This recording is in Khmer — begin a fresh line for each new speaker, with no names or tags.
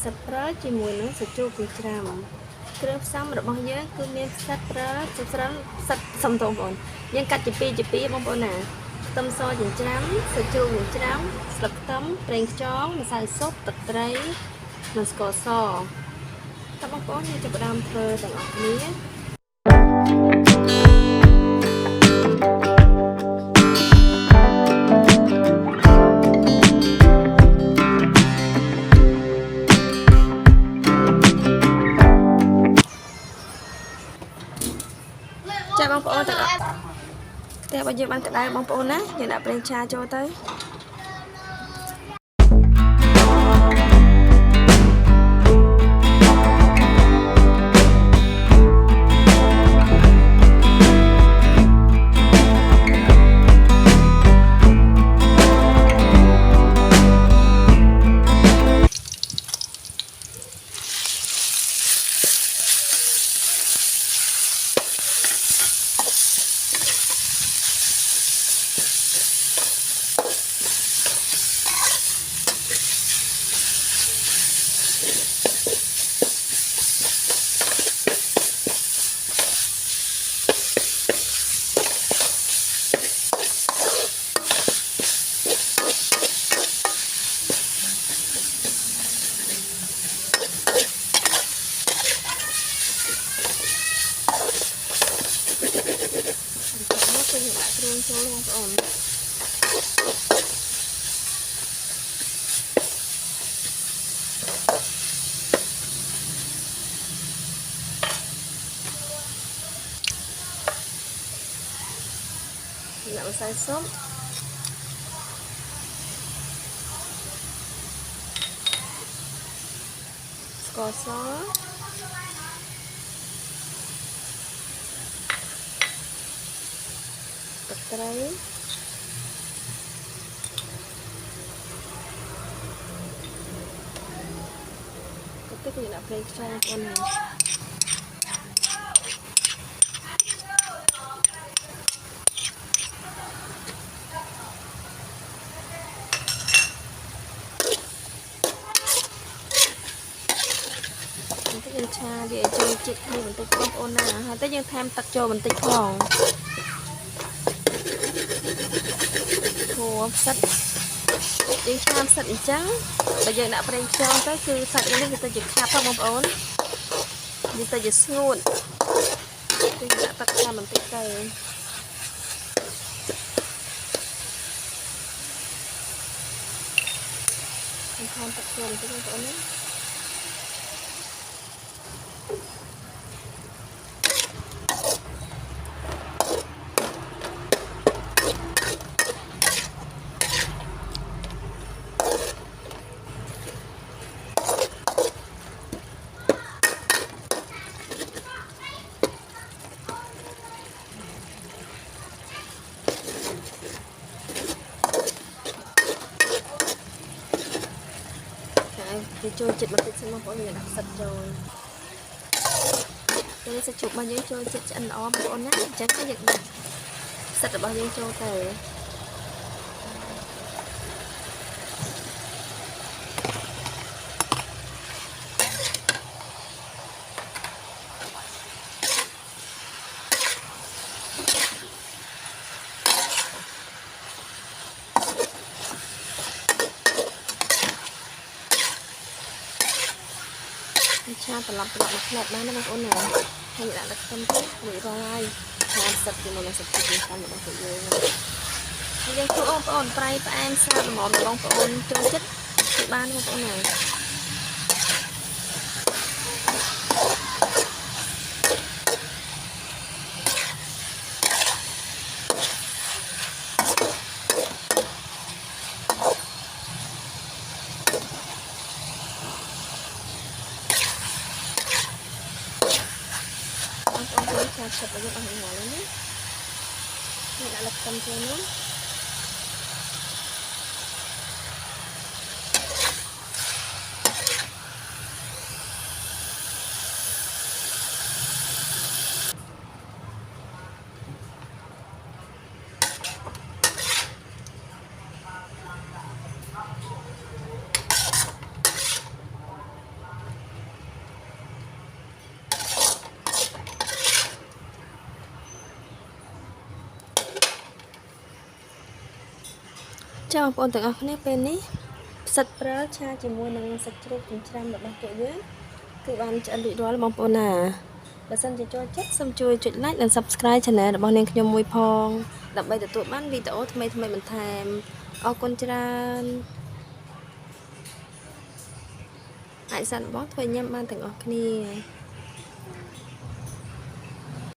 សិតប្រើជាមួយនឹងសាច់ជ្រូកពីច្រាំគ្រឿងផ្សំរបស់យើងគឺមានផ្សិតប្រើចិញ្ច្រាំផ្សិតសំទោសបងប្អូនយើងកាត់ជាពីរបងប្អូនណាខ្ទឹមសចិញ្ច្រាំសាច់ជ្រូកចិញ្ច្រាំស្លឹកខ្ទឹមប្រេងខ្យងម្សៅស៊ុបទឹកត្រីនិងស្ករសតើបងប្អូនយើងចាប់ផ្ដើមធ្វើទាំងអស់គ្នាចាបងប្អូនទាំងអស់តែបើយើងបានក្តៅបងប្អូនណាយើងដាក់ប្រេងឆាចូលទៅយើងដាក់គ្រឿងចូលបងប្អូនដាក់ម្សៅស៊ុបស្ករសទឹកត្រីទឹកយើងដាក់ប្រេងខ្យងប៉ុណ្ណឹងយើងឆាវាឲ្យចូលជាតិគ្នាបន្តិចបងប្អូនណាហើយតែយើងថែមទឹកចូលបន្តិចផងផ្សិតយើងឆាផ្សិតអញ្ចឹងបើយើងដាក់ប្រេងខ្យងទៅគឺសាច់នេះវាទៅជាខាប់បងប្អូនវាទៅជាស្ងួតយើងដាក់ទឹកឆាបន្តិចទៅថែមទឹកចូលបន្តិចបងប្អូនណាវាចូលចិត្តបន្តិចសិនបងប្អូនយើងដាក់ផ្សិតចូលពេលសាច់ជ្រូករបស់យើងចូលចិត្តឆ្អិនល្អបងប្អូនណាអញ្ចឹងយើងដាក់ផ្សិតរបស់យើងចូលទៅឆាត្រឡប់មកផ្លែបានណាបងប្អូនណាហើយដាក់ទឹកខ្ទឹមទៅរួចរាល់ហើយឆាផ្សិតជាមួយនឹងសាច់ជ្រូកតាមរបស់ពួកយើងហើយយើងជួយបងប្អូនប្រៃផ្អែមស្អាតល្មមបងប្អូនចូលចិត្តគឺបានបងប្អូនណាឆាផ្សិតរបស់យើងអស់ហើយណានេះដាក់លឹកខ្ទឹមចូលនោះ เ Chàoបងប្អូនទាំងអស់គ្នាពេលនេះសិតប្រើឆាជាមួយនឹងសាច់ជ្រូកចិញ្ច្រាំរបស់ពួកយើងគឺបានឆ្អិនរួចរាល់បងប្អូនណាបើសិនជាចូលចិត្តសូមជួយចុច like និង subscribe channel របស់នាងខ្ញុំមួយផងដើម្បីទទួលបានវីដេអូថ្មីៗបន្ថែមអរគុណច្រើនអាចសាកល្បងធ្វើញ៉ាំបានទាំងអស់គ្នា